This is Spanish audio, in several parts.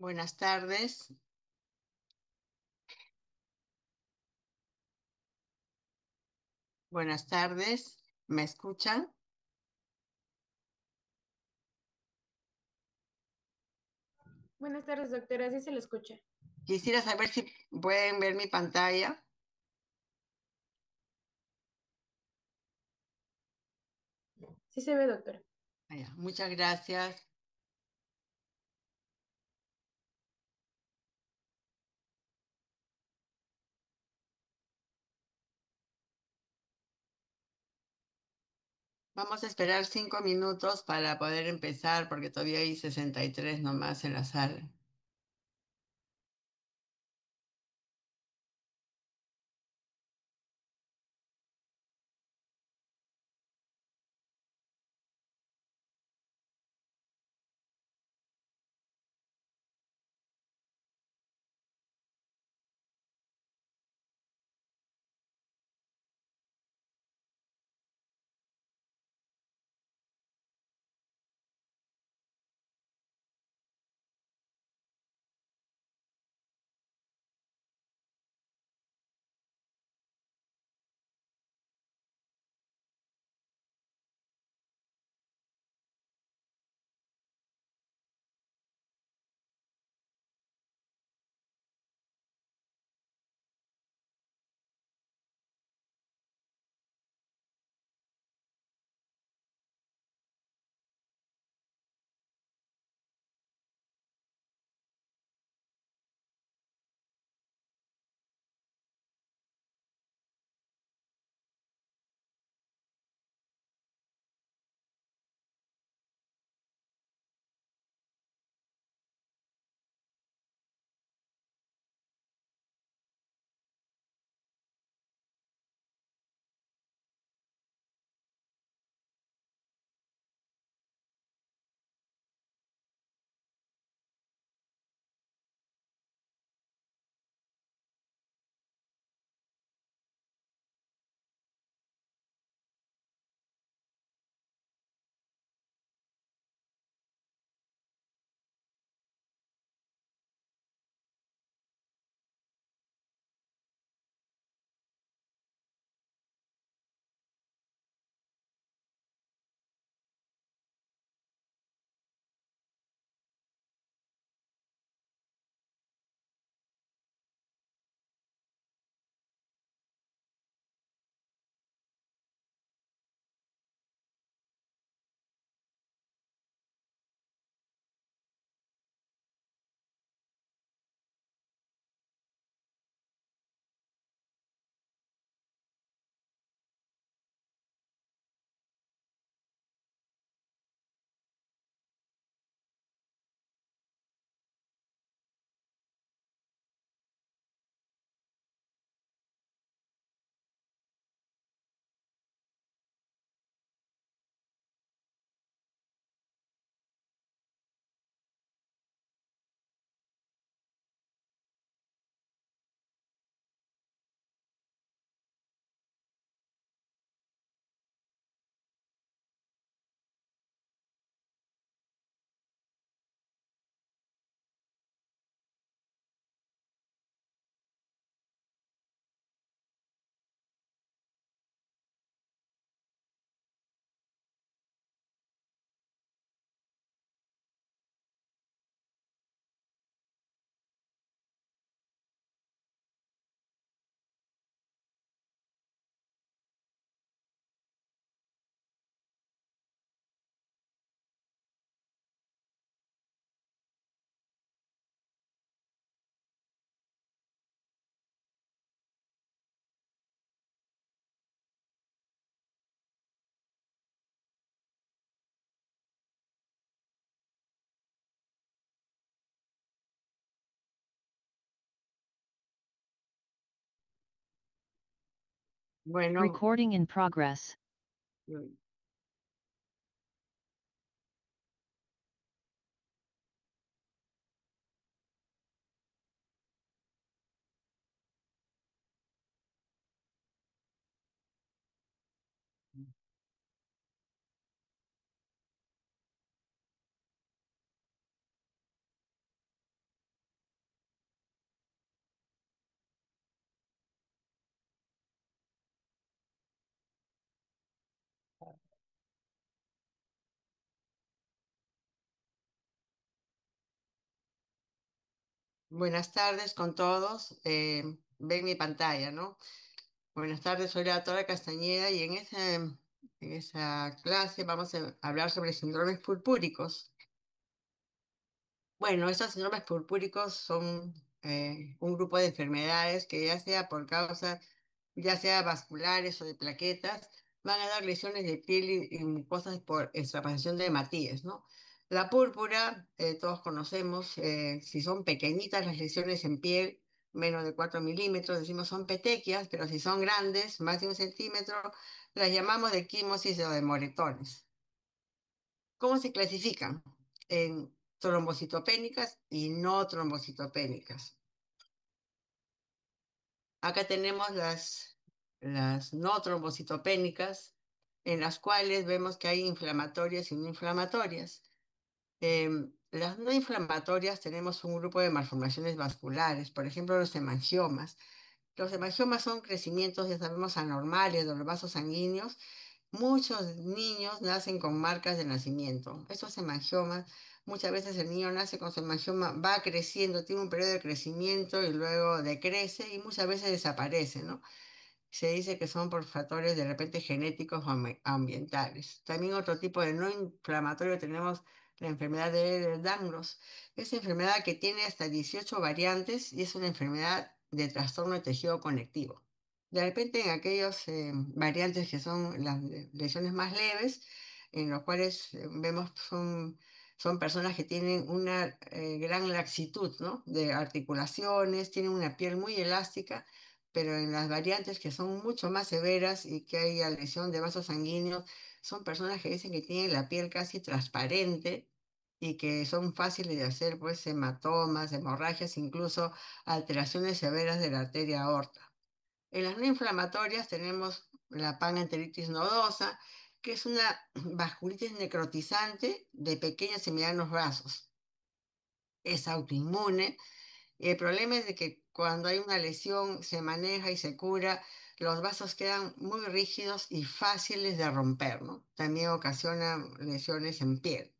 Buenas tardes, buenas tardes. ¿Me escuchan? Buenas tardes, doctora. Sí se le escucha. Quisiera saber si pueden ver mi pantalla. Sí se ve, doctora. Muchas gracias. Vamos a esperar 5 minutos para poder empezar porque todavía hay 63 nomás en la sala. Bueno, Recording in progress. Buenas tardes con todos. Ven mi pantalla, ¿no? Buenas tardes, soy la doctora Castañeda y en esa clase vamos a hablar sobre síndromes purpúricos. Bueno, estos síndromes purpúricos son un grupo de enfermedades que ya sea por causa, ya sea vasculares o de plaquetas, van a dar lesiones de piel y mucosas por extravasación de hematíes, ¿no? La púrpura, todos conocemos, si son pequeñitas las lesiones en piel, menos de 4 milímetros, decimos son petequias, pero si son grandes, más de 1 centímetro, las llamamos de quimosis o de moretones. ¿Cómo se clasifican? En trombocitopénicas y no trombocitopénicas. Acá tenemos las no trombocitopénicas, en las cuales vemos que hay inflamatorias y no inflamatorias. Las no inflamatorias tenemos un grupo de malformaciones vasculares, por ejemplo, los hemangiomas. Los hemangiomas son crecimientos, ya sabemos, anormales de los vasos sanguíneos. Muchos niños nacen con marcas de nacimiento. Estos hemangiomas, muchas veces el niño nace con su hemangioma, va creciendo, tiene un periodo de crecimiento y luego decrece y muchas veces desaparece, ¿no? Se dice que son por factores de repente genéticos o ambientales. También otro tipo de no inflamatorio tenemos la enfermedad de Ehlers-Danlos. Es enfermedad que tiene hasta 18 variantes y es una enfermedad de trastorno de tejido conectivo. De repente en aquellos variantes que son las lesiones más leves, en los cuales vemos son personas que tienen una gran laxitud, ¿no? De articulaciones, tienen una piel muy elástica, pero en las variantes que son mucho más severas y que hay lesión de vasos sanguíneos, son personas que dicen que tienen la piel casi transparente y que son fáciles de hacer, pues, hematomas, hemorragias, incluso alteraciones severas de la arteria aorta. En las no inflamatorias tenemos la panenteritis nodosa, que es una vasculitis necrotizante de pequeños y medianos vasos. Es autoinmune y el problema es de que cuando hay una lesión se maneja y se cura, los vasos quedan muy rígidos y fáciles de romper, ¿no? También ocasiona lesiones en piel.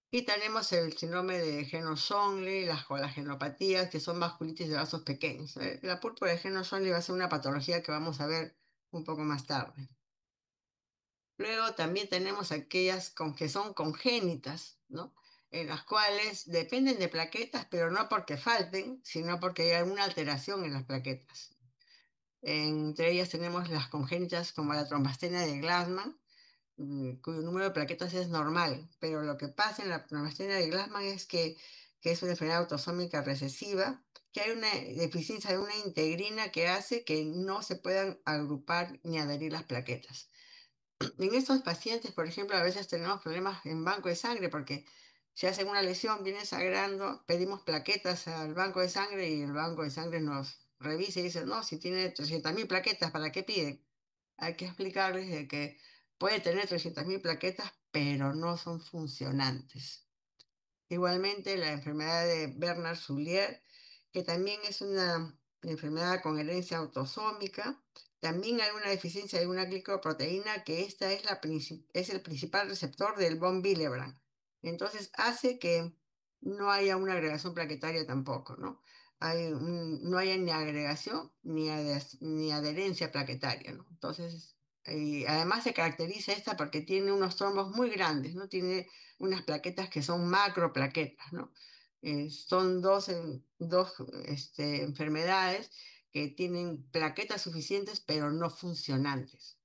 Y tenemos el síndrome de Geno-Schönle, las colagenopatías, que son vasculitis de vasos pequeños. La púrpura de Geno-Schönle va a ser una patología que vamos a ver un poco más tarde. Luego también tenemos aquellas que son congénitas, ¿no? En las cuales dependen de plaquetas, pero no porque falten, sino porque hay alguna alteración en las plaquetas. Entre ellas tenemos las congénitas como la trombastenia de Glassman, cuyo número de plaquetas es normal, pero lo que pasa en la trombastenia de Glassman es que es una enfermedad autosómica recesiva, que hay una deficiencia de una integrina que hace que no se puedan agrupar ni adherir las plaquetas. En estos pacientes, por ejemplo, a veces tenemos problemas en banco de sangre porque se hace una lesión, viene sangrando, pedimos plaquetas al banco de sangre y el banco de sangre nos revisa y dice, no, si tiene 300.000 plaquetas, ¿para qué piden? Hay que explicarles de que puede tener 300.000 plaquetas, pero no son funcionantes. Igualmente, la enfermedad de Bernard-Soulier, que también es una enfermedad con herencia autosómica, también hay una deficiencia de una glicoproteína que esta es, es el principal receptor del von Willebrand. Entonces hace que no haya una agregación plaquetaria tampoco, ¿no? No haya ni agregación ni adherencia plaquetaria, ¿no? Entonces, y además se caracteriza esta porque tiene unos trombos muy grandes, ¿no? Tiene unas plaquetas que son macroplaquetas, ¿no? Son dos enfermedades que tienen plaquetas suficientes pero no funcionantes.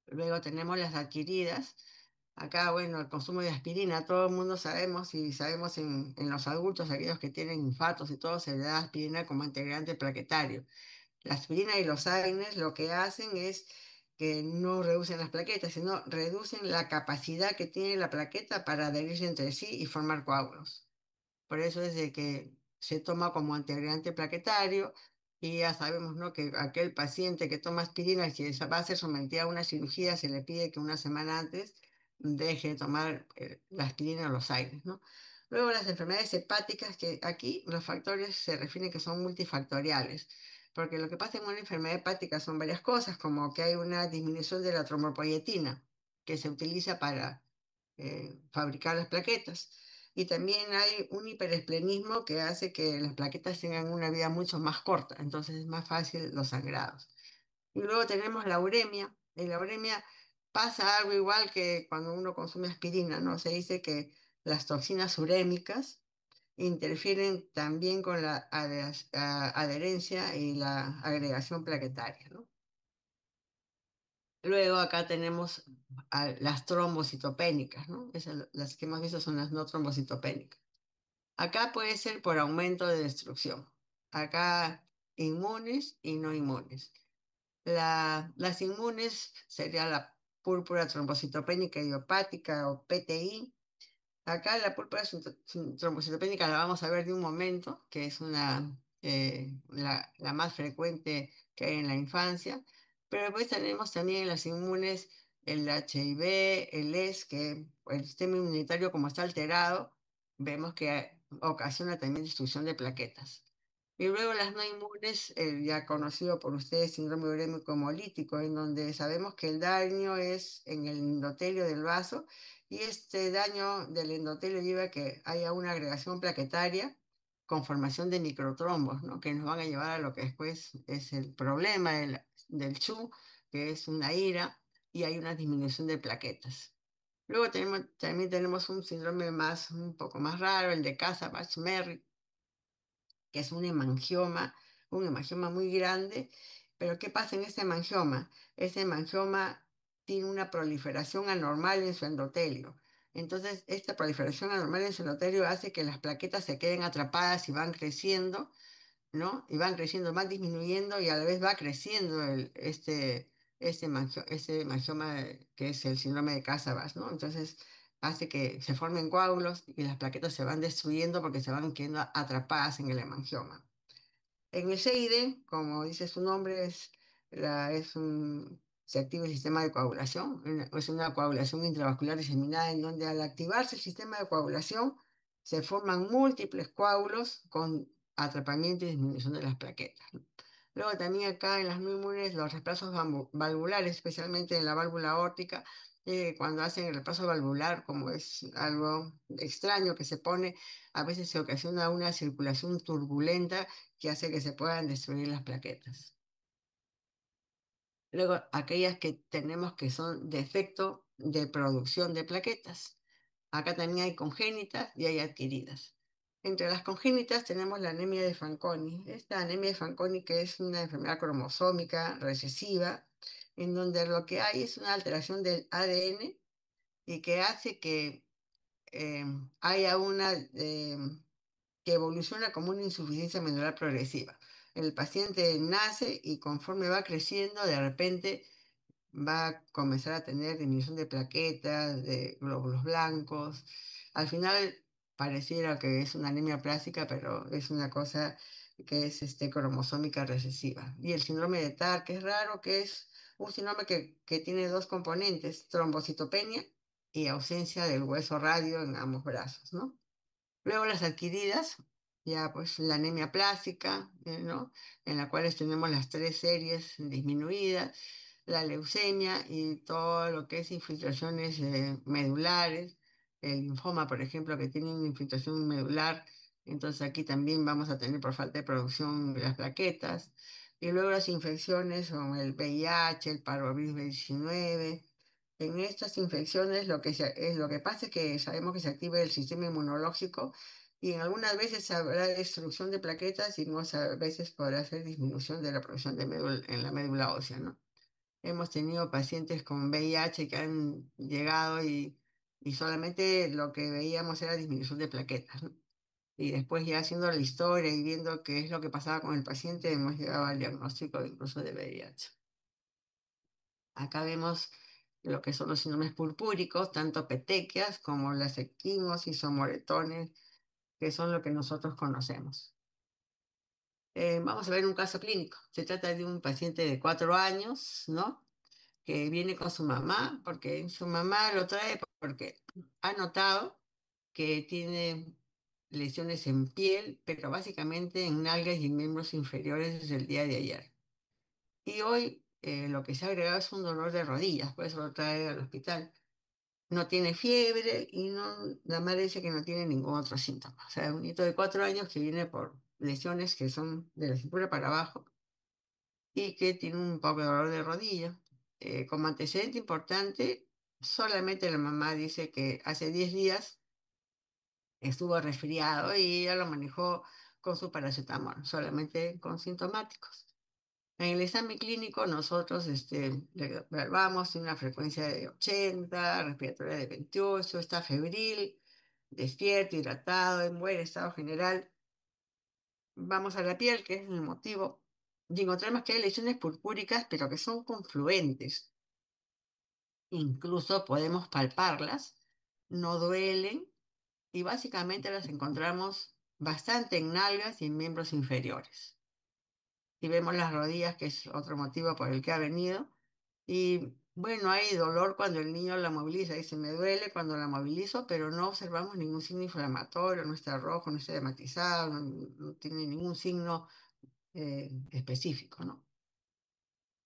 Luego tenemos las adquiridas. Acá, bueno, el consumo de aspirina, todo el mundo sabemos y sabemos en los adultos, aquellos que tienen infartos y todo, se le da aspirina como integrante plaquetario. La aspirina y los AINES lo que hacen es que no reducen las plaquetas, sino reducen la capacidad que tiene la plaqueta para adherirse entre sí y formar coágulos. Por eso es de que se toma como antiagregante plaquetario y ya sabemos, ¿no? Que aquel paciente que toma aspirina y que va a ser sometida a una cirugía, se le pide que una semana antes deje de tomar la aspirina o los aires, ¿no? Luego las enfermedades hepáticas, que aquí los factores se refieren que son multifactoriales, porque lo que pasa en una enfermedad hepática son varias cosas, como que hay una disminución de la trombopoyetina, que se utiliza para fabricar las plaquetas. y también hay un hiperesplenismo que hace que las plaquetas tengan una vida mucho más corta, entonces es más fácil los sangrados. Y luego tenemos la uremia. En la uremia pasa algo igual que cuando uno consume aspirina, ¿no? Se dice que las toxinas urémicas interfieren también con la adherencia y la agregación plaquetaria, ¿no? Luego acá tenemos las trombocitopénicas, ¿no? Las que hemos visto son las no trombocitopénicas. Acá puede ser por aumento de destrucción. Acá inmunes y no inmunes. Las inmunes sería la púrpura trombocitopénica idiopática o PTI. Acá la púrpura trombocitopénica la vamos a ver de un momento, que es la más frecuente que hay en la infancia, pero después tenemos también las inmunes el HIV, el ES, que el sistema inmunitario como está alterado, vemos que ocasiona también destrucción de plaquetas. Y luego las no inmunes, el ya conocido por ustedes síndrome urémico hemolítico, en donde sabemos que el daño es en el endotelio del vaso y este daño del endotelio lleva a que haya una agregación plaquetaria con formación de microtrombos, ¿no? Que nos van a llevar a lo que después es el problema del CHU, que es una ira, y hay una disminución de plaquetas. Luego también tenemos un síndrome un poco más raro, el de Casa-Bach-Merry, que es un hemangioma muy grande. Pero ¿qué pasa en este hemangioma? Ese hemangioma tiene una proliferación anormal en su endotelio. Entonces, esta proliferación anormal en su endotelio hace que las plaquetas se queden atrapadas y van creciendo, ¿no? Y van creciendo, van disminuyendo y a la vez va creciendo este hemangioma que es el síndrome de Casabas, ¿no? Entonces, hace que se formen coágulos y las plaquetas se van destruyendo porque se van quedando atrapadas en el hemangioma. En el SEIDE, como dice su nombre, se activa el sistema de coagulación, es una coagulación intravascular diseminada en donde al activarse el sistema de coagulación se forman múltiples coágulos con atrapamiento y disminución de las plaquetas. Luego también acá en las no inmunes los reemplazos valvulares, especialmente en la válvula aórtica, cuando hacen el reemplazo valvular, como es algo extraño que se pone, a veces se ocasiona una circulación turbulenta que hace que se puedan destruir las plaquetas. Luego, aquellas que tenemos que son defecto de producción de plaquetas. Acá también hay congénitas y hay adquiridas. Entre las congénitas tenemos la anemia de Fanconi. Esta anemia de Fanconi que es una enfermedad cromosómica recesiva, en donde lo que hay es una alteración del ADN y que hace que eh, haya que evoluciona como una insuficiencia medular progresiva. El paciente nace y conforme va creciendo, de repente va a comenzar a tener disminución de plaquetas, de glóbulos blancos. Al final pareciera que es una anemia plástica, pero es una cosa que es cromosómica recesiva. Y el síndrome de TAR, que es raro, que es un síndrome que tiene dos componentes, trombocitopenia y ausencia del hueso radio en ambos brazos, ¿no? Luego las adquiridas, ya pues la anemia plástica, ¿no? En la cual tenemos las tres series disminuidas, la leucemia y todo lo que es infiltraciones medulares, el linfoma, por ejemplo, que tiene una infiltración medular, entonces aquí también vamos a tener por falta de producción de las plaquetas, y luego las infecciones como el VIH, el parvovirus 19. En estas infecciones lo que pasa es que sabemos que se activa el sistema inmunológico y en algunas veces habrá destrucción de plaquetas y en otras veces podrá ser disminución de la producción de médula en la médula ósea, ¿no? Hemos tenido pacientes con VIH que han llegado y solamente lo que veíamos era disminución de plaquetas, ¿no? Y después ya haciendo la historia y viendo qué es lo que pasaba con el paciente, hemos llegado al diagnóstico incluso de VIH. Acá vemos lo que son los síndromes purpúricos, tanto petequias como las equimosis o moretones, que son lo que nosotros conocemos. Vamos a ver un caso clínico. Se trata de un paciente de 4 años, ¿no? Que viene con su mamá, porque su mamá lo trae porque ha notado que tiene lesiones en piel, pero básicamente en nalgas y en miembros inferiores desde el día de ayer. Y hoy lo que se ha agregado es un dolor de rodillas, por eso lo trae al hospital. no tiene fiebre y no, la madre dice que no tiene ningún otro síntoma. O sea, un niño de 4 años que viene por lesiones que son de la cintura para abajo y que tiene un poco de dolor de rodilla. Como antecedente importante, solamente la mamá dice que hace 10 días estuvo resfriado y ella lo manejó con su paracetamol, solamente con sintomáticos. En el examen clínico nosotros le observamos una frecuencia de 80, respiratoria de 28, está febril, despierto, hidratado, en buen estado general. Vamos a la piel, que es el motivo, y encontramos que hay lesiones purpúricas, pero que son confluentes. Incluso podemos palparlas, no duelen y básicamente las encontramos bastante en nalgas y en miembros inferiores. Y vemos las rodillas, que es otro motivo por el que ha venido. Y bueno, hay dolor cuando el niño la moviliza, dice, me duele cuando la movilizo, pero no observamos ningún signo inflamatorio, no está rojo, no está dermatizado, no tiene ningún signo específico, ¿no?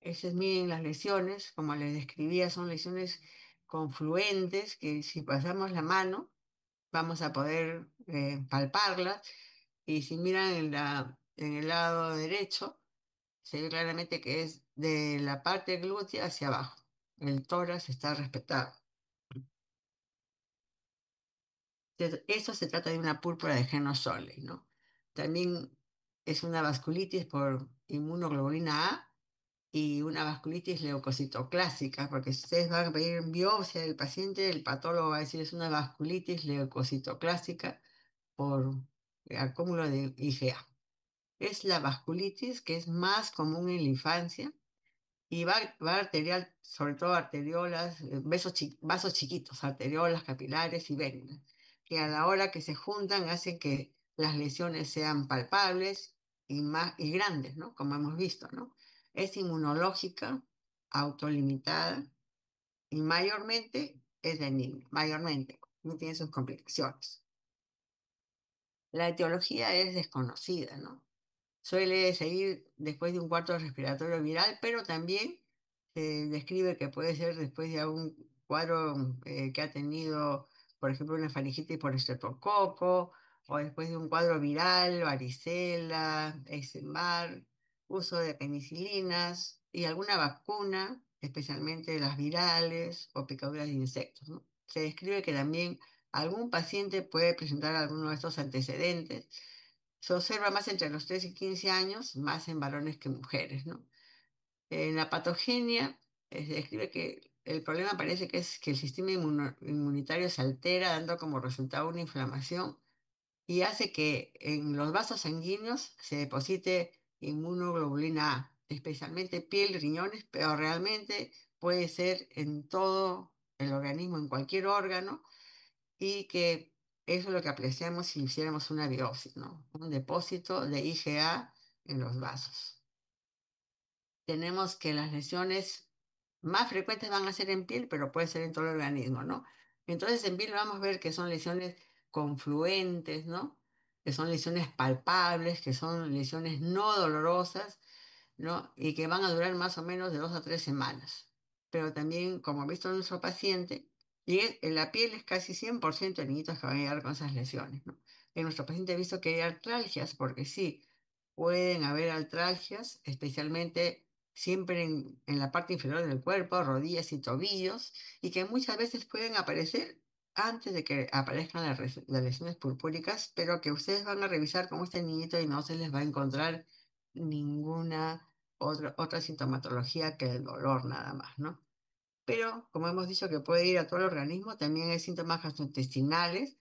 Esas miden las lesiones, como les describía, son lesiones confluentes que si pasamos la mano vamos a poder palparlas y si miran en el lado derecho, se ve claramente que es de la parte glútea hacia abajo. El tórax está respetado. Eso se trata de una púrpura de Genosole, ¿no? También es una vasculitis por inmunoglobulina A y una vasculitis leucocitoclásica, porque si ustedes van a pedir biopsia del paciente, el patólogo va a decir es una vasculitis leucocitoclásica por acúmulo de IgA. Es la vasculitis que es más común en la infancia y va arterial, sobre todo arteriolas, vasos chiquitos, arteriolas, capilares y venas, que a la hora que se juntan hacen que las lesiones sean palpables y más y grandes, ¿no? Como hemos visto, ¿no? Es inmunológica, autolimitada y mayormente es benigna, mayormente, no tiene sus complicaciones. La etiología es desconocida, ¿no? Suele seguir después de un cuarto respiratorio viral, pero también se describe que puede ser después de algún cuadro que ha tenido, por ejemplo, una faringitis por estreptococo, o después de un cuadro viral, varicela, Epstein-Barr, uso de penicilinas y alguna vacuna, especialmente las virales o picaduras de insectos, ¿no? Se describe que también algún paciente puede presentar alguno de estos antecedentes. Se observa más entre los 3 y 15 años, más en varones que mujeres, ¿no? En la patogenia, se describe que el problema parece que es que el sistema inmunitario se altera, dando como resultado una inflamación y hace que en los vasos sanguíneos se deposite inmunoglobulina A, especialmente piel, riñones, pero realmente puede ser en todo el organismo, en cualquier órgano y que eso es lo que apreciamos si hiciéramos una biopsia, ¿no? Un depósito de IgA en los vasos. Tenemos que las lesiones más frecuentes van a ser en piel, pero puede ser en todo el organismo, ¿no? Entonces en piel vamos a ver que son lesiones confluentes, ¿no? Que son lesiones palpables, que son lesiones no dolorosas, ¿no? Y que van a durar más o menos de 2 a 3 semanas. Pero también, como ha visto nuestro paciente, en la piel es casi 100% de niñitos que van a llegar con esas lesiones, ¿no? En nuestro paciente ha visto que hay artralgias, porque sí, pueden haber artralgias, especialmente siempre en la parte inferior del cuerpo, rodillas y tobillos, y que muchas veces pueden aparecer antes de que aparezcan las lesiones purpúricas, pero que ustedes van a revisar con este niñito y no se les va a encontrar ninguna otra sintomatología que el dolor nada más, ¿no? Pero, como hemos dicho que puede ir a todo el organismo, también hay síntomas gastrointestinales.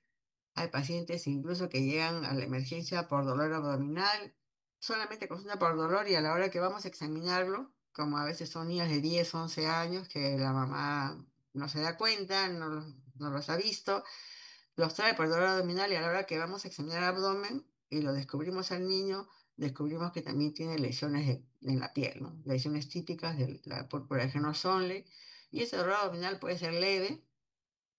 Hay pacientes incluso que llegan a la emergencia por dolor abdominal, solamente consulta por dolor y a la hora que vamos a examinarlo, como a veces son niños de 10 11 años que la mamá no se da cuenta, no los ha visto, los trae por dolor abdominal y a la hora que vamos a examinar el abdomen y lo descubrimos al niño, descubrimos que también tiene lesiones en la piel, ¿no? Lesiones típicas de la púrpura de Genosonle. Y ese dolor abdominal puede ser leve,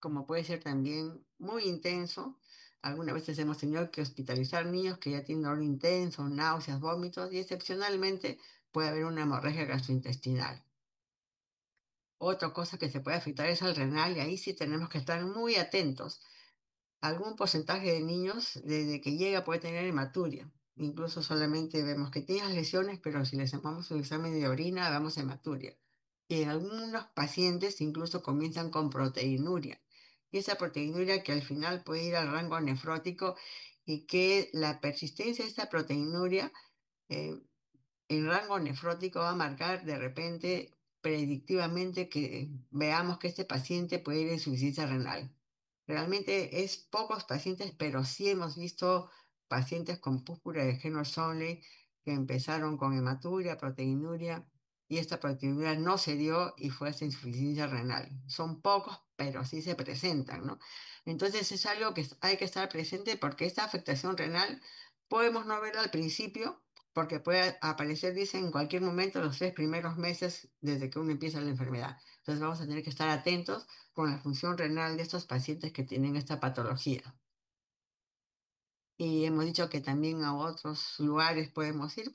como puede ser también muy intenso. Algunas veces hemos tenido que hospitalizar niños que ya tienen dolor intenso, náuseas, vómitos y excepcionalmente puede haber una hemorragia gastrointestinal. Otra cosa que se puede afectar es al renal y ahí sí tenemos que estar muy atentos. Algún porcentaje de niños desde que llega puede tener hematuria. Incluso solamente vemos que tienen lesiones, pero si les hacemos un examen de orina, vemos hematuria. Y en algunos pacientes incluso comienzan con proteinuria. Y esa proteinuria que al final puede ir al rango nefrótico y que la persistencia de esta proteinuria eh, el rango nefrótico va a marcar de repente predictivamente que veamos que este paciente puede ir en insuficiencia renal. Realmente es pocos pacientes, pero sí hemos visto pacientes con púrpura de Haenel-Schönle que empezaron con hematuria, proteinuria, y esta proteinuria no se dio y fue hasta insuficiencia renal. Son pocos, pero sí se presentan, ¿no? Entonces es algo que hay que estar presente porque esta afectación renal podemos no verla al principio porque puede aparecer, dicen, en cualquier momento los 3 primeros meses desde que uno empieza la enfermedad. Entonces vamos a tener que estar atentos con la función renal de estos pacientes que tienen esta patología. Y hemos dicho que también a otros lugares podemos ir,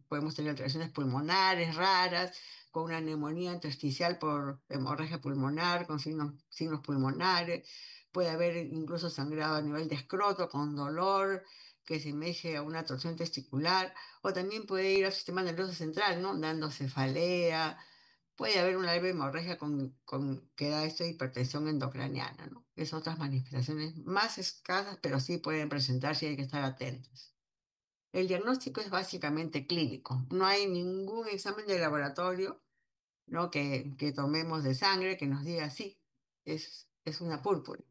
podemos tener alteraciones pulmonares raras, con una neumonía intersticial por hemorragia pulmonar, con signos pulmonares. Puede haber incluso sangrado a nivel de escroto, con dolor que se meje a una torsión testicular, o también puede ir al sistema nervioso central, ¿no? Dando cefalea. Puede haber una leve hemorragia que da esto de hipertensión endocraniana, ¿no? Es otras manifestaciones más escasas, pero sí pueden presentarse y hay que estar atentos. El diagnóstico es básicamente clínico. No hay ningún examen de laboratorio, ¿no? que tomemos de sangre que nos diga sí, es una púrpura.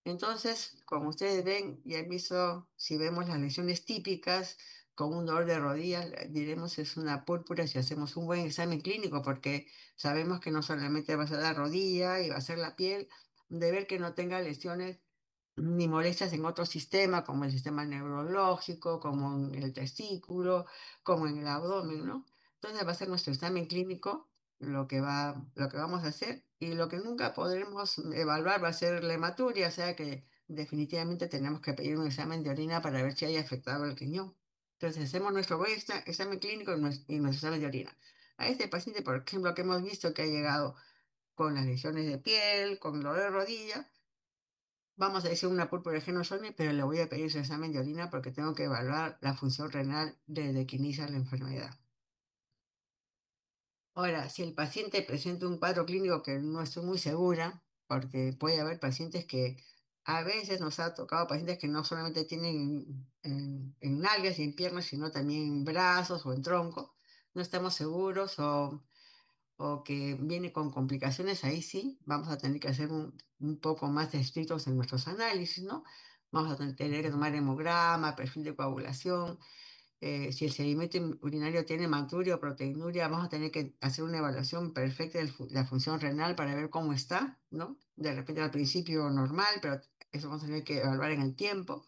Entonces, como ustedes ven y han visto, si vemos las lesiones típicas con un dolor de rodillas, diremos es una púrpura si hacemos un buen examen clínico, porque sabemos que no solamente va a ser la rodilla y va a ser la piel, de ver que no tenga lesiones ni molestias en otro sistema, como el sistema neurológico, como en el testículo, como en el abdomen, ¿no? Entonces va a ser nuestro examen clínico lo que vamos a hacer y lo que nunca podremos evaluar va a ser la hematuria, o sea que definitivamente tenemos que pedir un examen de orina para ver si hay afectado el riñón. Entonces hacemos nuestro buen examen clínico y nuestro examen de orina. A este paciente, por ejemplo, que hemos visto que ha llegado con las lesiones de piel, con dolor de rodilla, vamos a decir una púrpura de Haenel-Schönle, pero le voy a pedir su examen de orina porque tengo que evaluar la función renal desde que inicia la enfermedad. Ahora, si el paciente presenta un cuadro clínico que no estoy muy segura, porque puede haber pacientes que a veces nos ha tocado pacientes que no solamente tienen en nalgas y en piernas, sino también en brazos o en tronco, no estamos seguros o que viene con complicaciones, ahí sí vamos a tener que hacer un poco más estrictos en nuestros análisis, ¿no? Vamos a tener que tomar hemograma, perfil de coagulación, si el sedimento urinario tiene hematuria o proteinuria, vamos a tener que hacer una evaluación perfecta de la función renal para ver cómo está, ¿no? De repente al principio normal, pero eso vamos a tener que evaluar en el tiempo.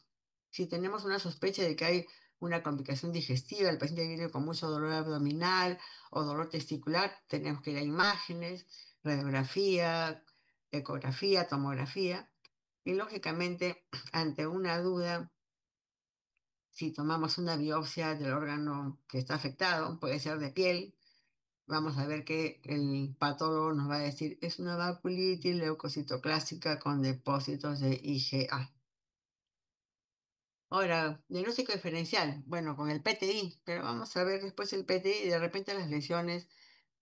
Si tenemos una sospecha de que hay una complicación digestiva, el paciente viene con mucho dolor abdominal o dolor testicular, tenemos que ir a imágenes, radiografía, ecografía, tomografía. Y lógicamente, ante una duda, si tomamos una biopsia del órgano que está afectado, puede ser de piel, vamos a ver que el patólogo nos va a decir es una vasculitis leucocitoclástica con depósitos de IgA. Ahora, diagnóstico diferencial, bueno, con el PTI, pero vamos a ver después el PTI y de repente las lesiones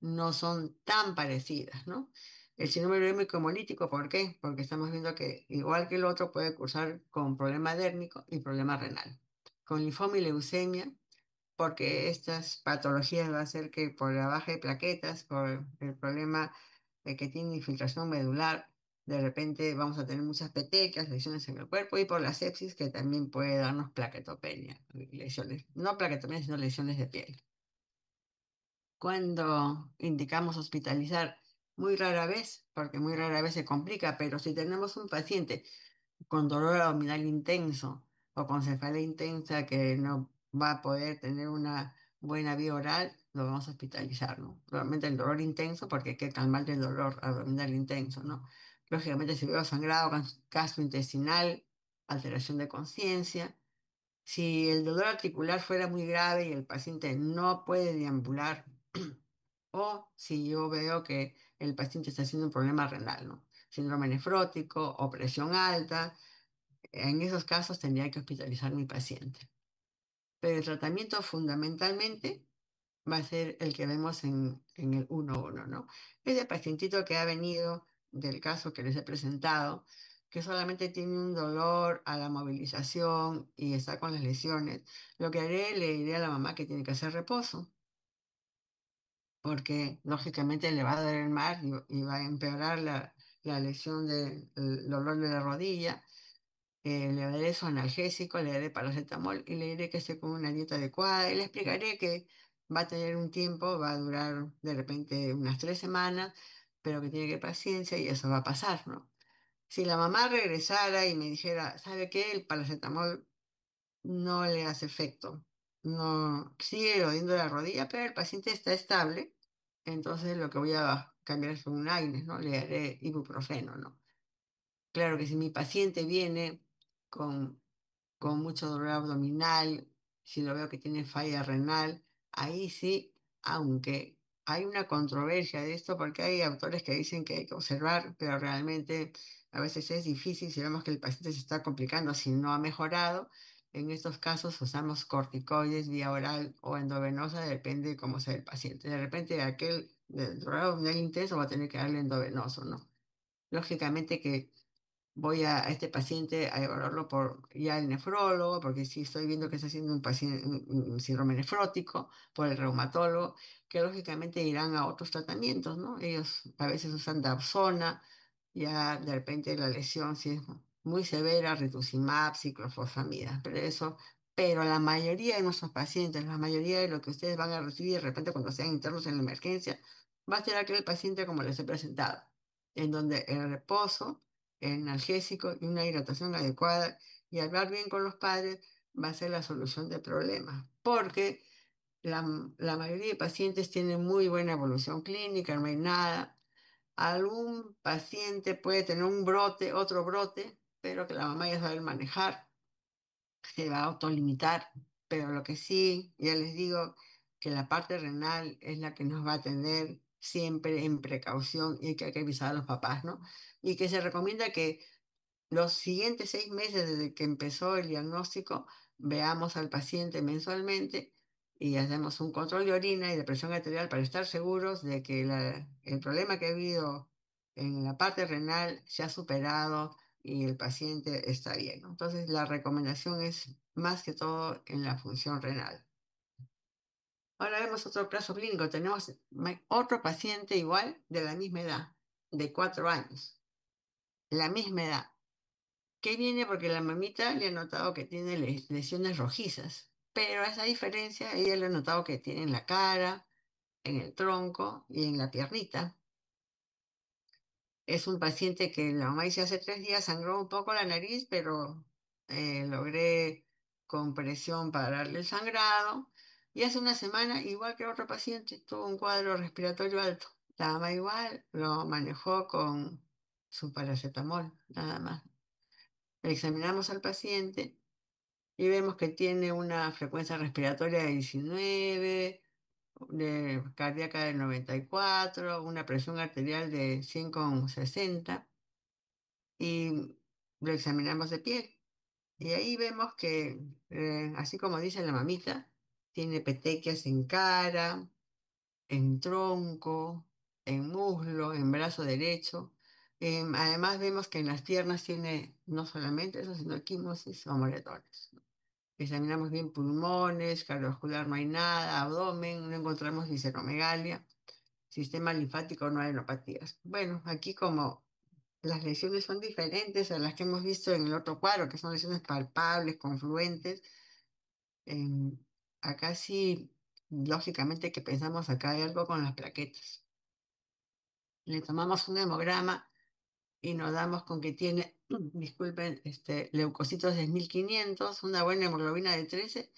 no son tan parecidas, ¿no? El síndrome urémico hemolítico, ¿por qué? Porque estamos viendo que igual que el otro puede cursar con problema dérmico y problema renal. Con linfoma y leucemia porque estas patologías va a hacer que por la baja de plaquetas, por el problema de que tiene infiltración medular, de repente vamos a tener muchas petecas, lesiones en el cuerpo y por la sepsis que también puede darnos plaquetopenia, lesiones, no plaquetopenia, sino lesiones de piel. Cuando indicamos hospitalizar, muy rara vez, porque muy rara vez se complica, pero si tenemos un paciente con dolor abdominal intenso o con cefalea intensa que no va a poder tener una buena vía oral, lo vamos a hospitalizar, ¿no? Probablemente el dolor intenso porque hay que calmar el dolor abdominal intenso, ¿no? Lógicamente si veo sangrado gastrointestinal, alteración de conciencia. Si el dolor articular fuera muy grave y el paciente no puede deambular, o si yo veo que el paciente está haciendo un problema renal, ¿no? Síndrome nefrótico o presión alta. En esos casos tendría que hospitalizar mi paciente. Pero el tratamiento fundamentalmente va a ser el que vemos en el 1-1, ¿no? Ese pacientito que ha venido del caso que les he presentado, que solamente tiene un dolor a la movilización y está con las lesiones, lo que haré, le diré a la mamá que tiene que hacer reposo, porque lógicamente le va a doler más y va a empeorar la lesión del el dolor de la rodilla. Le daré su analgésico, le daré paracetamol y le diré que esté con una dieta adecuada y le explicaré que va a tener un tiempo, va a durar de repente unas 3 semanas, pero que tiene que paciencia y eso va a pasar, ¿no? Si la mamá regresara y me dijera, ¿sabe qué? El paracetamol no le hace efecto, no sigue doliendo la rodilla, pero el paciente está estable, entonces lo que voy a cambiar es un AINES, ¿no? Le daré ibuprofeno, ¿no? Claro que si mi paciente viene con mucho dolor abdominal, si lo veo que tiene falla renal, ahí sí, aunque hay una controversia de esto, porque hay autores que dicen que hay que observar, pero realmente a veces es difícil si vemos que el paciente se está complicando, si no ha mejorado. En estos casos usamos corticoides vía oral o endovenosa, depende de cómo sea el paciente. De repente aquel del dolor abdominal intenso va a tener que darle endovenoso, ¿no? Lógicamente que voy a este paciente a evaluarlo por ya el nefrólogo, porque si estoy viendo que está haciendo un paciente un síndrome nefrótico, por el reumatólogo, que lógicamente irán a otros tratamientos, ¿no? Ellos a veces usan Dapsona, ya de repente la lesión si es muy severa, rituximab, ciclofosfamida, pero la mayoría de nuestros pacientes, la mayoría de lo que ustedes van a recibir de repente cuando sean internos en la emergencia, va a ser aquel paciente como les he presentado, en donde el reposo analgésico y una hidratación adecuada y hablar bien con los padres va a ser la solución del problema, porque la, la mayoría de pacientes tienen muy buena evolución clínica, no hay nada. Algún paciente puede tener un brote, otro brote, pero que la mamá ya sabe manejar, se va a autolimitar, pero lo que sí, ya les digo, que la parte renal es la que nos va a atender siempre en precaución y que hay que avisar a los papás, ¿no? Y que se recomienda que los siguientes 6 meses desde que empezó el diagnóstico, veamos al paciente mensualmente y hacemos un control de orina y de presión arterial para estar seguros de que el problema que ha habido en la parte renal se ha superado y el paciente está bien, ¿no? Entonces, la recomendación es más que todo en la función renal. Ahora vemos otro caso clínico. Tenemos otro paciente igual de la misma edad, de 4 años, la misma edad que viene porque la mamita le ha notado que tiene lesiones rojizas, pero a esa diferencia ella le ha notado que tiene en la cara, en el tronco y en la piernita. Es un paciente que la mamá dice hace 3 días sangró un poco la nariz, pero logré con presión pararle el sangrado. Y hace una semana, igual que otro paciente, tuvo un cuadro respiratorio alto. La mamá igual lo manejó con su paracetamol, nada más. Examinamos al paciente y vemos que tiene una frecuencia respiratoria de 19, cardíaca de 94, una presión arterial de 100,60 y lo examinamos de piel. Y ahí vemos que, así como dice la mamita, tiene petequias en cara, en tronco, en muslo, en brazo derecho. Además vemos que en las piernas tiene no solamente eso, sino quimosis o moretones. Examinamos bien pulmones, cardiovascular no hay nada, abdomen, no encontramos visceromegalia, sistema linfático no hay neuropatías. Bueno, aquí como las lesiones son diferentes a las que hemos visto en el otro cuadro, que son lesiones palpables, confluentes, en- acá sí, lógicamente que pensamos acá hay algo con las plaquetas. Le tomamos un hemograma y nos damos con que tiene, disculpen, leucocitos de 1500, una buena hemoglobina de 13,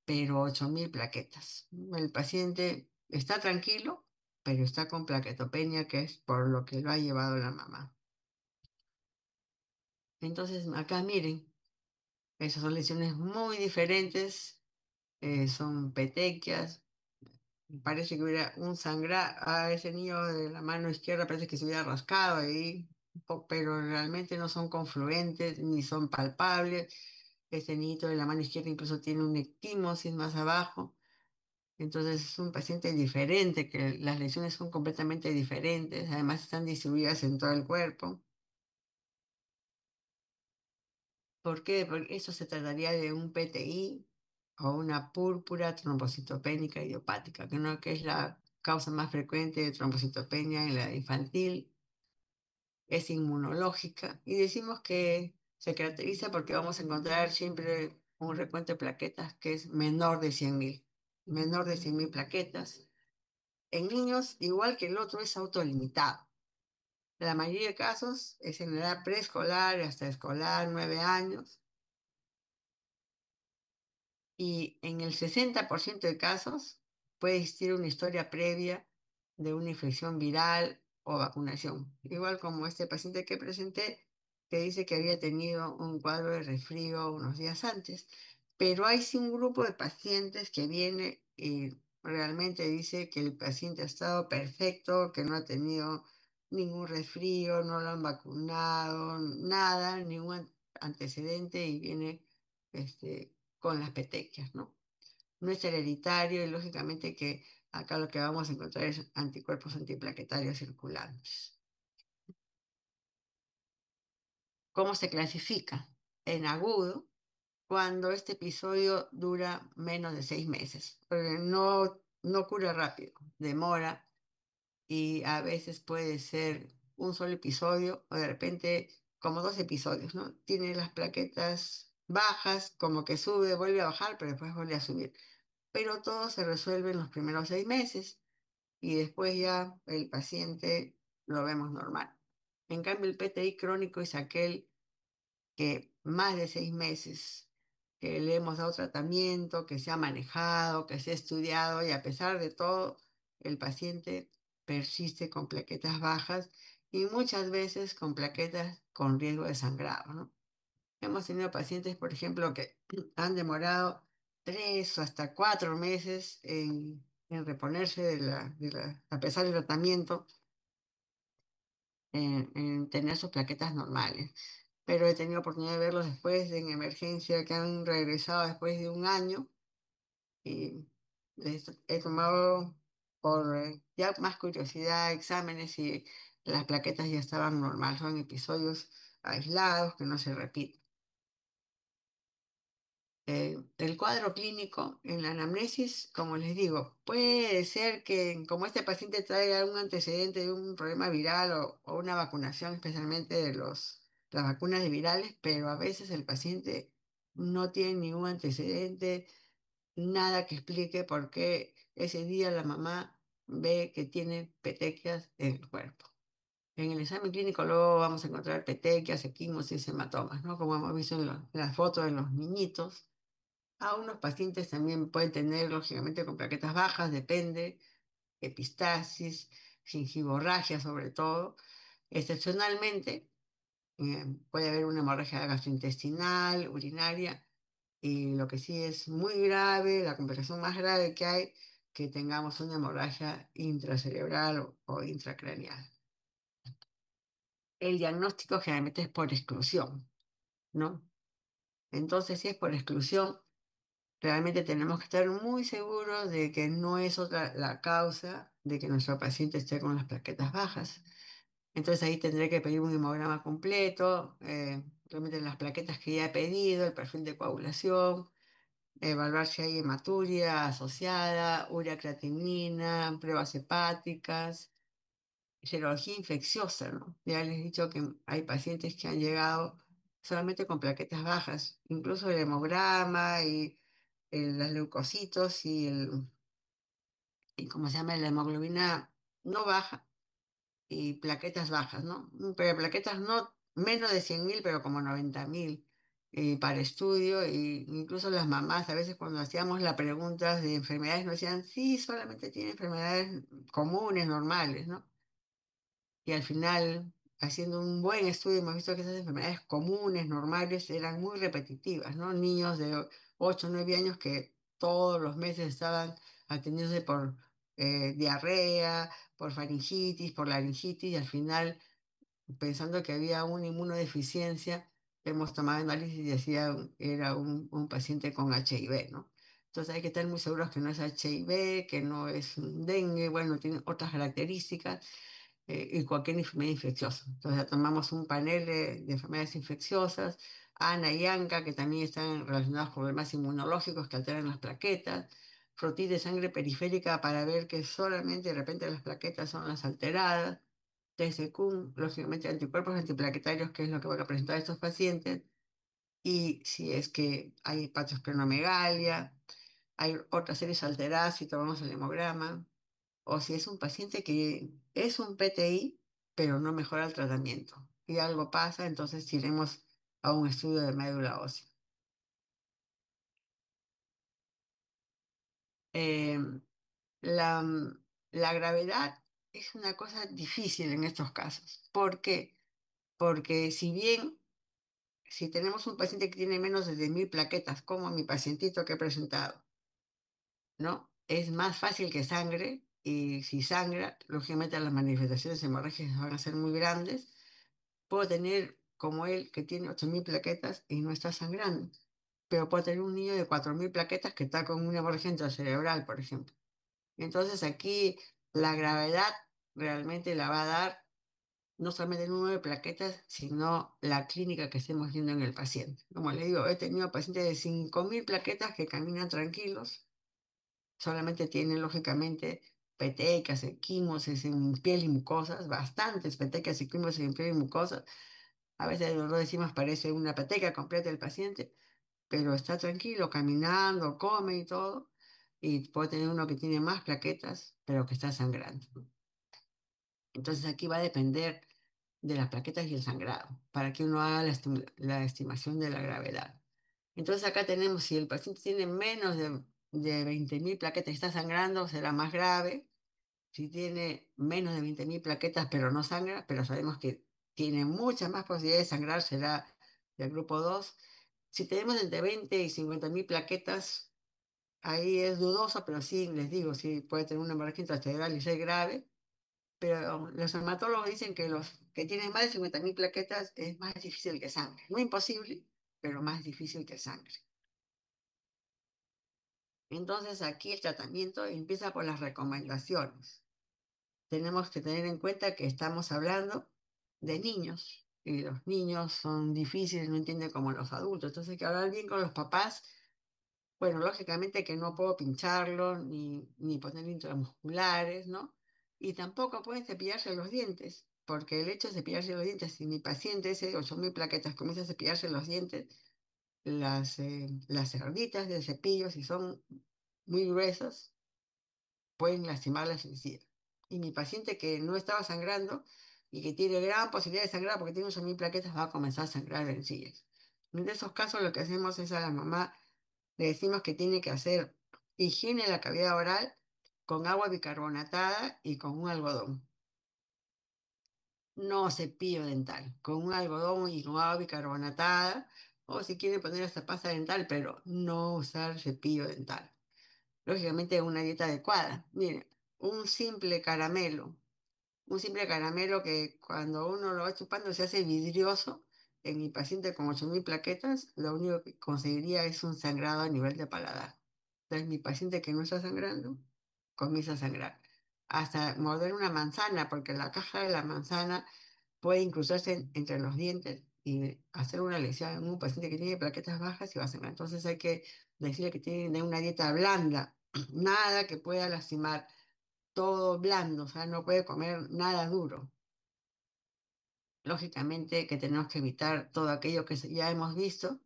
pero 8000 plaquetas. El paciente está tranquilo, pero está con plaquetopenia, que es por lo que lo ha llevado la mamá. Entonces, acá miren, esas son lesiones muy diferentes, son petequias, Parece que hubiera un sangrado a ese niño de la mano izquierda, parece que se hubiera rascado ahí, pero realmente no son confluentes ni son palpables. Este niñito de la mano izquierda incluso tiene un equimosis más abajo. Entonces es un paciente diferente, que las lesiones son completamente diferentes, además están distribuidas en todo el cuerpo. ¿Por qué? Porque eso se trataría de un PTI o una púrpura trombocitopénica idiopática, que es la causa más frecuente de trombocitopenia en la infantil, es inmunológica y decimos que se caracteriza porque vamos a encontrar siempre un recuento de plaquetas que es menor de 100.000 plaquetas. En niños, igual que el otro, es autolimitado. La mayoría de casos es en edad preescolar hasta escolar, 9 años. Y en el 60% de casos puede existir una historia previa de una infección viral o vacunación. Igual como este paciente que presenté, que dice que había tenido un cuadro de resfrío unos días antes. Pero hay sí un grupo de pacientes que viene y realmente dice que el paciente ha estado perfecto, que no ha tenido ningún resfrío, no lo han vacunado, nada, ningún antecedente y viene con las petequias, ¿no? No es hereditario y lógicamente que acá lo que vamos a encontrar es anticuerpos antiplaquetarios circulantes. ¿Cómo se clasifica? En agudo, cuando este episodio dura menos de 6 meses, porque no ocurre rápido, demora y a veces puede ser un solo episodio o de repente como dos episodios, ¿no? Tiene las plaquetas bajas, como que sube, vuelve a bajar, pero después vuelve a subir. Pero todo se resuelve en los primeros 6 meses y después ya el paciente lo vemos normal. En cambio, el PTI crónico es aquel que más de 6 meses, que le hemos dado tratamiento, que se ha manejado, que se ha estudiado y a pesar de todo, el paciente persiste con plaquetas bajas y muchas veces con plaquetas con riesgo de sangrado, ¿no? Hemos tenido pacientes, por ejemplo, que han demorado 3 o hasta 4 meses en reponerse a pesar del tratamiento, en tener sus plaquetas normales. Pero he tenido oportunidad de verlos después en emergencia, que han regresado después de un año y he tomado por ya más curiosidad exámenes y las plaquetas ya estaban normal, son episodios aislados que no se repiten. El cuadro clínico en la anamnesis, como les digo, puede ser que como este paciente trae algún antecedente de un problema viral o una vacunación, especialmente de las vacunas de virales, pero a veces el paciente no tiene ningún antecedente, nada que explique por qué ese día la mamá ve que tiene petequias en el cuerpo. En el examen clínico luego vamos a encontrar petequias, equimosis, hematomas, ¿no? Como hemos visto en las fotos de los niñitos. A unos pacientes también pueden tener, lógicamente, con plaquetas bajas, depende, epistasis, gingivorragia sobre todo. Excepcionalmente, puede haber una hemorragia gastrointestinal, urinaria, y lo que sí es muy grave, la complicación más grave que hay, que tengamos una hemorragia intracerebral o intracraneal. El diagnóstico generalmente es por exclusión, ¿no? Entonces, si es por exclusión, realmente tenemos que estar muy seguros de que no es otra la causa de que nuestro paciente esté con las plaquetas bajas. Entonces ahí tendré que pedir un hemograma completo, realmente las plaquetas que ya he pedido, el perfil de coagulación, evaluar si hay hematuria asociada, urea-creatinina, pruebas hepáticas, serología infecciosa, ¿no? Ya les he dicho que hay pacientes que han llegado solamente con plaquetas bajas, incluso el hemograma y las leucocitos y ¿cómo se llama? La hemoglobina no baja y plaquetas bajas, ¿no? Pero plaquetas no menos de 100.000, pero como 90.000 para estudio, y incluso las mamás a veces cuando hacíamos las preguntas de enfermedades nos decían, sí, solamente tiene enfermedades comunes, normales, ¿no? Y al final, haciendo un buen estudio, hemos visto que esas enfermedades comunes, normales, eran muy repetitivas, ¿no? Niños de 8 o 9 años que todos los meses estaban atendiéndose por diarrea, por faringitis, por laringitis, y al final, pensando que había una inmunodeficiencia, hemos tomado análisis y decía era un paciente con HIV, ¿no? Entonces hay que estar muy seguros que no es HIV, que no es un dengue, bueno, tiene otras características y cualquier enfermedad infecciosa. Entonces ya tomamos un panel de enfermedades infecciosas, ANA y ANCA, que también están relacionados con problemas inmunológicos que alteran las plaquetas, frotis de sangre periférica para ver que solamente de repente las plaquetas son las alteradas, TSQ, lógicamente anticuerpos antiplaquetarios, que es lo que van a presentar estos pacientes, y si es que hay hepatosplenomegalia, hay otras series alteradas si tomamos el hemograma, o si es un paciente que es un PTI, pero no mejora el tratamiento. Y algo pasa, entonces iremos a un estudio de médula ósea. Eh, la, la gravedad es una cosa difícil en estos casos. ¿Por qué? Porque si bien, si tenemos un paciente que tiene menos de 10.000 plaquetas, como mi pacientito que he presentado, ¿no? Es más fácil que sangre y si sangra, lógicamente las manifestaciones hemorrágicas van a ser muy grandes. Puedo tener como él que tiene 8.000 plaquetas y no está sangrando, pero puedo tener un niño de 4.000 plaquetas que está con una hemorragia cerebral, por ejemplo. Entonces aquí la gravedad realmente la va a dar no solamente el número de plaquetas, sino la clínica que estemos viendo en el paciente. Como le digo, he tenido pacientes de 5.000 plaquetas que caminan tranquilos, solamente tienen lógicamente petecas, equimosis en piel y mucosas, bastantes petecas, equimosis en piel y mucosas. A veces no decimos parece una peteca completa del paciente, pero está tranquilo, caminando, come y todo. Y puede tener uno que tiene más plaquetas, pero que está sangrando. Entonces aquí va a depender de las plaquetas y el sangrado, para que uno haga la estimación de la gravedad. Entonces acá tenemos, si el paciente tiene menos de 20.000 plaquetas y está sangrando, será más grave. Si tiene menos de 20.000 plaquetas pero no sangra, pero sabemos que tiene muchas más posibilidades de sangrar, será del grupo 2. Si tenemos entre 20 y 50.000 plaquetas, ahí es dudoso, pero sí, les digo, sí puede tener una hemorragia intracerebral y ser grave. Pero los hematólogos dicen que los que tienen más de 50.000 plaquetas es más difícil que sangre. No imposible, pero más difícil que sangre. Entonces aquí el tratamiento empieza por las recomendaciones. Tenemos que tener en cuenta que estamos hablando de niños y los niños son difíciles, no entienden como los adultos. Entonces hay que hablar bien con los papás. Bueno, lógicamente que no puedo pincharlo ni poner intramusculares, ¿no? Y tampoco pueden cepillarse los dientes, porque el hecho de cepillarse los dientes, si mi paciente ese de 8.000 plaquetas comienza a cepillarse los dientes, las cerditas del cepillo, si son muy gruesas, pueden lastimar la encía. Y mi paciente que no estaba sangrando y que tiene gran posibilidad de sangrar porque tiene 8.000 plaquetas va a comenzar a sangrar de encías. En esos casos lo que hacemos es a la mamá le decimos que tiene que hacer higiene de la cavidad oral con agua bicarbonatada y con un algodón. No cepillo dental, con un algodón y con agua bicarbonatada, o si quiere poner hasta pasta dental, pero no usar cepillo dental. Lógicamente una dieta adecuada. Mire, un simple caramelo. Un simple caramelo que cuando uno lo va chupando se hace vidrioso. En mi paciente con 8.000 plaquetas, lo único que conseguiría es un sangrado a nivel de paladar. Entonces, mi paciente que no está sangrando, comienza a sangrar. Hasta morder una manzana, porque la caja de la manzana puede incrustarse entre los dientes y hacer una lesión en un paciente que tiene plaquetas bajas y va a sangrar. Entonces, hay que decirle que tiene una dieta blanda, nada que pueda lastimar todo blando, o sea, no puede comer nada duro. Lógicamente que tenemos que evitar todo aquello que ya hemos visto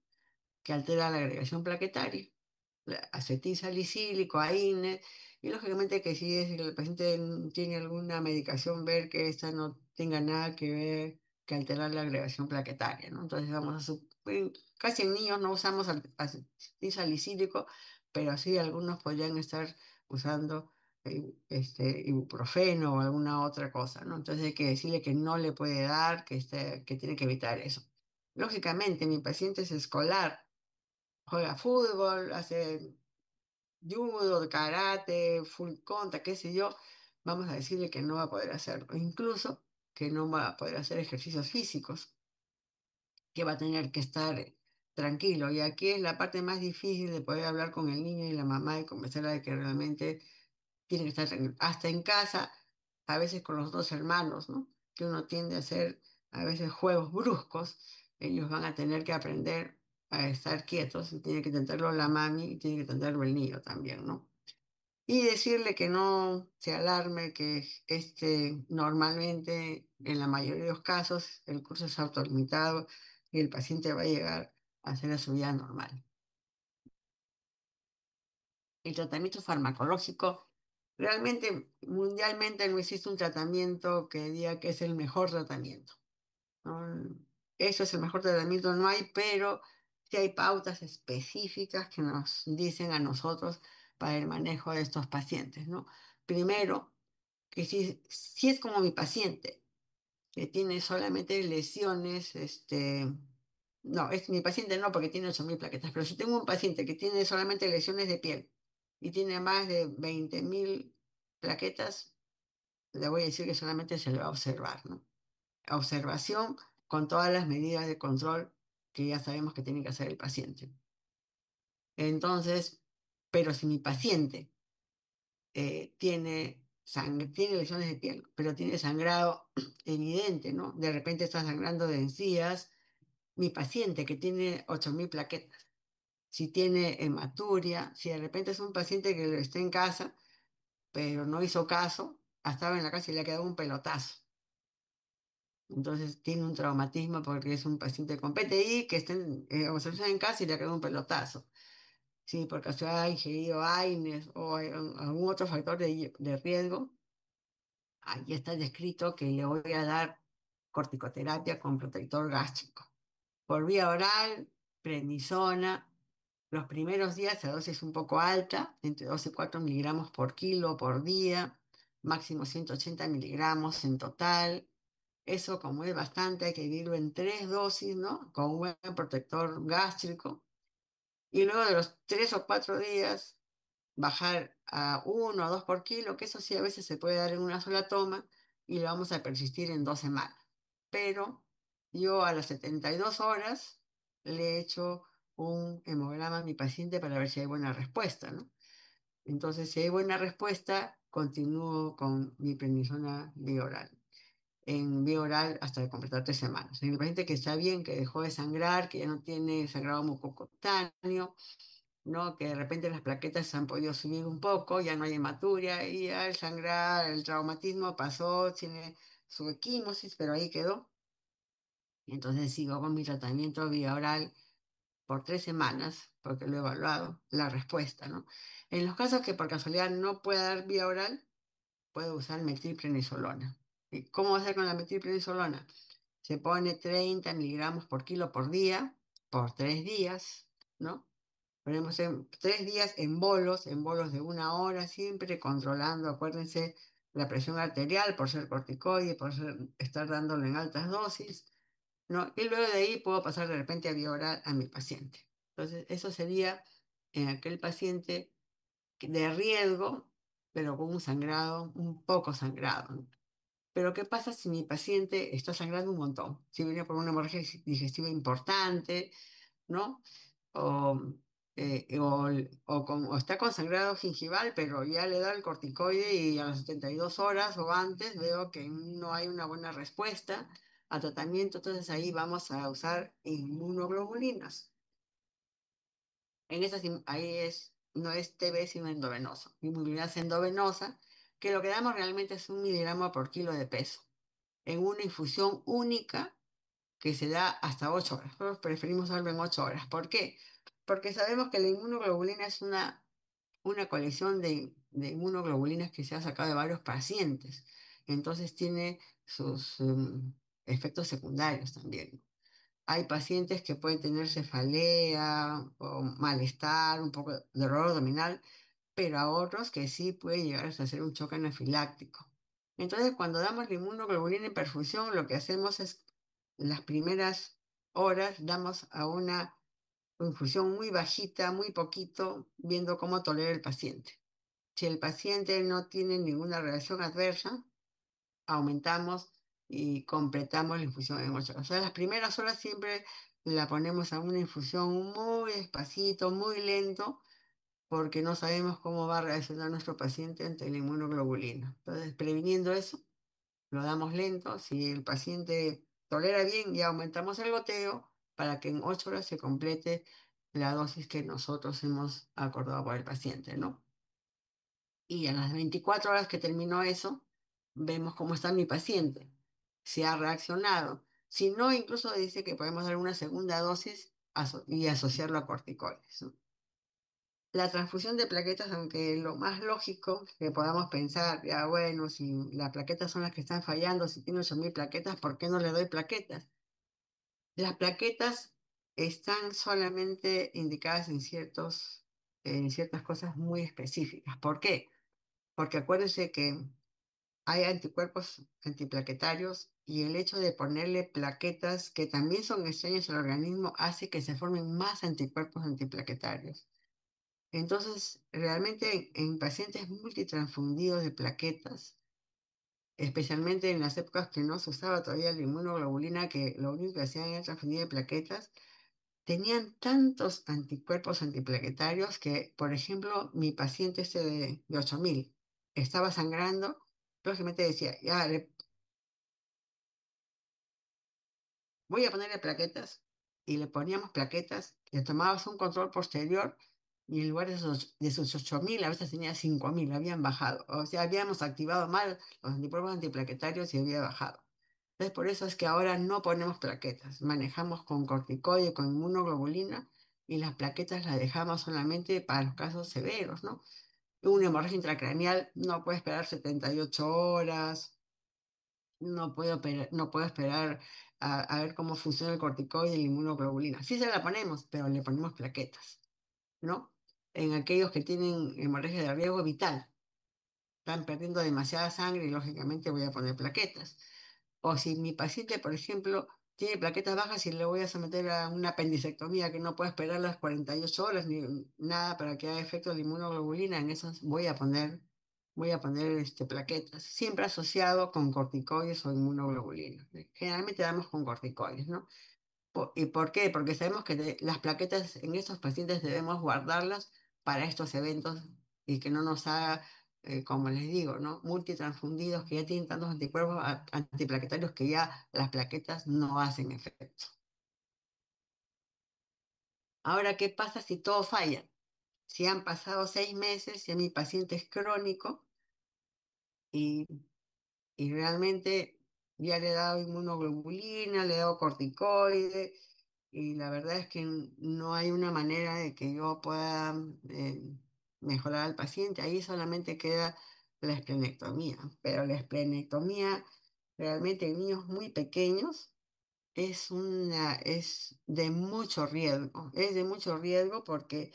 que altera la agregación plaquetaria, la acetil salicílico, AINE, y lógicamente que si el paciente tiene alguna medicación, ver que esta no tenga nada que ver que alterar la agregación plaquetaria, ¿no? Entonces casi en niños no usamos acetil salicílico, pero sí algunos podrían estar usando ibuprofeno o alguna otra cosa, ¿no? Entonces hay que decirle que no le puede dar, que tiene que evitar eso. Lógicamente, mi paciente es escolar, juega fútbol, hace judo, de karate, full contact, qué sé yo, vamos a decirle que no va a poder hacerlo. Incluso que no va a poder hacer ejercicios físicos, que va a tener que estar tranquilo. Y aquí es la parte más difícil de poder hablar con el niño y la mamá y convencerla de que realmente tiene que estar tranquilo. Hasta en casa, a veces con los dos hermanos, ¿no? Que uno tiende a hacer a veces juegos bruscos, ellos van a tener que aprender a estar quietos y tiene que intentarlo la mami y tiene que intentarlo el niño también, ¿no? Y decirle que no se alarme, que normalmente, en la mayoría de los casos, el curso es autolimitado y el paciente va a llegar a hacer su vida normal. El tratamiento farmacológico, realmente mundialmente no existe un tratamiento que diga que es el mejor tratamiento, ¿no? Eso es el mejor tratamiento, no hay, pero sí hay pautas específicas que nos dicen a nosotros para el manejo de estos pacientes, ¿no? Primero, que si es como mi paciente, que tiene solamente lesiones, no, es mi paciente no, porque tiene 8.000 plaquetas, pero si tengo un paciente que tiene solamente lesiones de piel y tiene más de 20.000 plaquetas, le voy a decir que solamente se le va a observar, ¿no? Observación con todas las medidas de control que ya sabemos que tiene que hacer el paciente. Entonces, pero si mi paciente tiene lesiones de piel, pero tiene sangrado evidente, ¿no? De repente está sangrando de encías. Mi paciente que tiene 8.000 plaquetas, si tiene hematuria, si de repente es un paciente que está en casa, pero no hizo caso, ha estado en la casa y le ha quedado un pelotazo. Entonces tiene un traumatismo porque es un paciente con PTI que está en observación en casa y le ha quedado un pelotazo. Sí, porque se ha ingerido AINES o algún otro factor de riesgo. Ahí está descrito que le voy a dar corticoterapia con protector gástrico. Por vía oral, prednisona. Los primeros días la dosis es un poco alta, entre 2 y 4 miligramos por kilo por día, máximo 180 miligramos en total. Eso, como es bastante, hay que dividirlo en 3 dosis, ¿no? Con un buen protector gástrico. Y luego de los 3 o 4 días, bajar a 1 o 2 por kilo, que eso sí a veces se puede dar en una sola toma y lo vamos a persistir en 2 semanas. Pero yo a las 72 horas le he hecho un hemograma a mi paciente para ver si hay buena respuesta, ¿no? Entonces, si hay buena respuesta, continúo con mi prednisona vía oral. En vía oral hasta completar 3 semanas. En el paciente que está bien, que dejó de sangrar, que ya no tiene sangrado mucocutáneo, ¿no? Que de repente las plaquetas se han podido subir un poco, ya no hay hematuria y ya el sangrar, el traumatismo pasó, tiene su equimosis, pero ahí quedó. Entonces sigo con mi tratamiento vía oral por 3 semanas, porque lo he evaluado, la respuesta, ¿no? En los casos que por casualidad no pueda dar vía oral, puedo usar metilprednisolona. ¿Y cómo hacer con la metilprednisolona? Se pone 30 miligramos por kilo por día, por 3 días, ¿no? Ponemos en 3 días en bolos de 1 hora, siempre controlando, acuérdense, la presión arterial por ser corticoide, estar dándolo en altas dosis, ¿no? Y luego de ahí puedo pasar de repente a vía oral a mi paciente. Entonces, eso sería en aquel paciente de riesgo, pero con un sangrado, un poco sangrado, ¿no? Pero ¿qué pasa si mi paciente está sangrando un montón? Si viene por una hemorragia digestiva importante, ¿no? O, o está con sangrado gingival, pero ya le da el corticoide y a las 72 horas o antes veo que no hay una buena respuesta al tratamiento, entonces ahí vamos a usar inmunoglobulinas. Ahí no es TB, sino endovenoso. Inmunidad endovenosa, que lo que damos realmente es 1 miligramo por kilo de peso, en una infusión única que se da hasta 8 horas. Nosotros preferimos darlo en 8 horas. ¿Por qué? Porque sabemos que la inmunoglobulina es una colección de inmunoglobulinas que se ha sacado de varios pacientes. Entonces tiene sus efectos secundarios también. Hay pacientes que pueden tener cefalea o malestar, un poco de dolor abdominal, pero a otros que sí puede llegar hasta hacer un choque anafiláctico. Entonces, cuando damos la inmunoglobulina en perfusión, lo que hacemos es, las primeras horas, damos a una infusión muy bajita, muy poquito, viendo cómo tolera el paciente. Si el paciente no tiene ninguna reacción adversa, aumentamos y completamos la infusión en 8 horas. O sea, las primeras horas siempre la ponemos a una infusión muy despacito, muy lento, porque no sabemos cómo va a reaccionar nuestro paciente ante la inmunoglobulina. Entonces, previniendo eso, lo damos lento. Si el paciente tolera bien, ya aumentamos el goteo para que en 8 horas se complete la dosis que nosotros hemos acordado para el paciente, ¿no? Y a las 24 horas que terminó eso, vemos cómo está mi paciente, si ha reaccionado. Si no, incluso dice que podemos dar una segunda dosis y asociarlo a corticoides, ¿no? La transfusión de plaquetas, aunque lo más lógico que podamos pensar, ya bueno, si las plaquetas son las que están fallando, si tiene 8.000 plaquetas, ¿por qué no le doy plaquetas? Las plaquetas están solamente indicadas en ciertas cosas muy específicas. ¿Por qué? Porque acuérdense que hay anticuerpos antiplaquetarios y el hecho de ponerle plaquetas que también son extrañas al organismo hace que se formen más anticuerpos antiplaquetarios. Entonces, realmente en pacientes multitransfundidos de plaquetas, especialmente en las épocas que no se usaba todavía la inmunoglobulina, que lo único que hacían era transfundir de plaquetas, tenían tantos anticuerpos antiplaquetarios que, por ejemplo, mi paciente este de 8.000 estaba sangrando, lógicamente decía, ya, voy a ponerle plaquetas. Y le poníamos plaquetas, le tomabas un control posterior y en lugar de sus 8.000, a veces tenía 5.000, habían bajado. O sea, habíamos activado mal los anticuerpos antiplaquetarios y había bajado. Entonces, por eso es que ahora no ponemos plaquetas, manejamos con corticoide, con inmunoglobulina y las plaquetas las dejamos solamente para los casos severos, ¿no? Una hemorragia intracraneal no puede esperar 78 horas, no puedo esperar a ver cómo funciona el corticoide y la inmunoglobulina. Sí se la ponemos, pero le ponemos plaquetas, ¿no? En aquellos que tienen hemorragia de riesgo vital, están perdiendo demasiada sangre y lógicamente voy a poner plaquetas. O si mi paciente, por ejemplo, tiene plaquetas bajas y le voy a someter a una apendicectomía que no puede esperar las 48 horas ni nada para que haga efecto la inmunoglobulina, en esas voy a poner plaquetas, siempre asociado con corticoides o inmunoglobulina. Generalmente damos con corticoides, ¿no? ¿Y por qué? Porque sabemos que las plaquetas en estos pacientes debemos guardarlas para estos eventos y que no nos haga, como les digo, ¿no? Multitransfundidos que ya tienen tantos anticuerpos antiplaquetarios que ya las plaquetas no hacen efecto. Ahora, ¿qué pasa si todo falla? Si han pasado 6 meses, si mi paciente es crónico y y realmente ya le he dado inmunoglobulina, le he dado corticoide, y la verdad es que no hay una manera de que yo pueda mejorar al paciente. Ahí solamente queda la esplenectomía. Pero la esplenectomía realmente en niños muy pequeños es de mucho riesgo. Es de mucho riesgo porque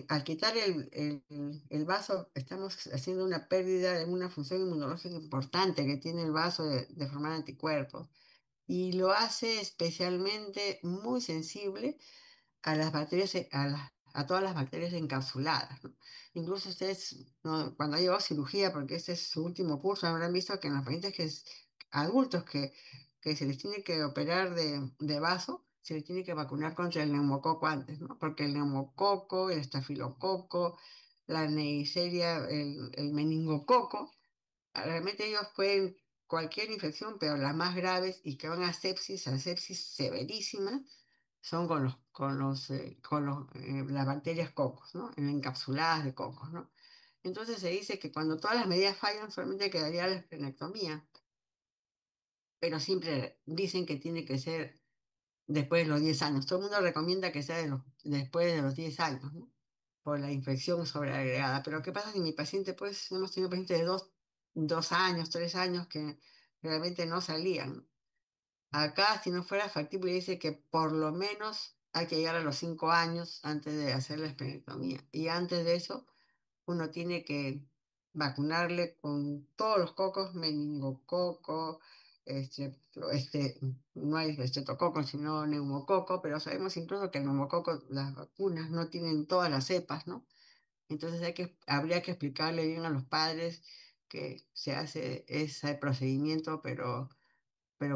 al quitar el vaso, estamos haciendo una pérdida de una función inmunológica importante que tiene el vaso de formar anticuerpos. Y lo hace especialmente muy sensible a las bacterias, a todas las bacterias encapsuladas, ¿no? Incluso ustedes, ¿no? Cuando ha llevado cirugía, porque este es su último curso, habrán visto que en los pacientes adultos que se les tiene que operar de vaso, se les tiene que vacunar contra el neumococo antes, ¿no? Porque el neumococo, el estafilococo, la Neisseria, el meningococo, realmente ellos pueden cualquier infección, pero las más graves y que van a sepsis severísima, son las bacterias cocos, ¿no? Encapsuladas de cocos, ¿no? Entonces se dice que cuando todas las medidas fallan, solamente quedaría la esplenectomía, pero siempre dicen que tiene que ser después de los 10 años. Todo el mundo recomienda que sea después de los 10 años, ¿no? Por la infección sobreagregada. Pero ¿qué pasa si mi paciente, pues, hemos tenido pacientes de 2 años, 3 años que realmente no salían, ¿no? Acá, si no fuera factible, dice que por lo menos hay que llegar a los 5 años antes de hacer la esplenectomía. Y antes de eso, uno tiene que vacunarle con todos los cocos, meningococo, no hay estreptococo, sino neumococo, pero sabemos incluso que el neumococo, las vacunas no tienen todas las cepas, ¿no? Entonces habría que explicarle bien a los padres que se hace ese procedimiento, pero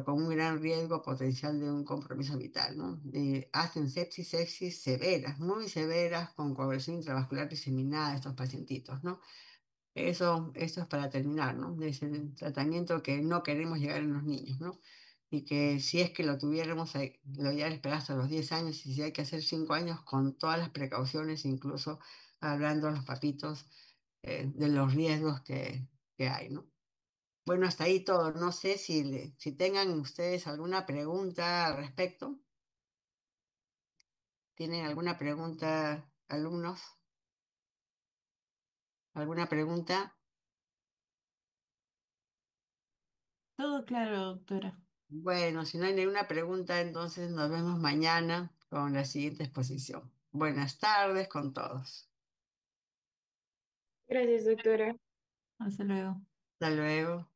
con un gran riesgo potencial de un compromiso vital, ¿no? Hacen sepsis severas, muy severas, con coagulación intravascular diseminada estos pacientitos, ¿no? Eso es para terminar, ¿no? Es el tratamiento que no queremos llegar en los niños, ¿no? Y que si es que lo tuviéramos, lo ya esperar hasta los 10 años y si hay que hacer 5 años con todas las precauciones, incluso hablando a los papitos de los riesgos que hay, ¿no? Bueno, hasta ahí todo. No sé si tengan ustedes alguna pregunta al respecto. ¿Tienen alguna pregunta, alumnos? ¿Alguna pregunta? Todo claro, doctora. Bueno, si no hay ninguna pregunta, entonces nos vemos mañana con la siguiente exposición. Buenas tardes con todos. Gracias, doctora. Hasta luego. Hasta luego.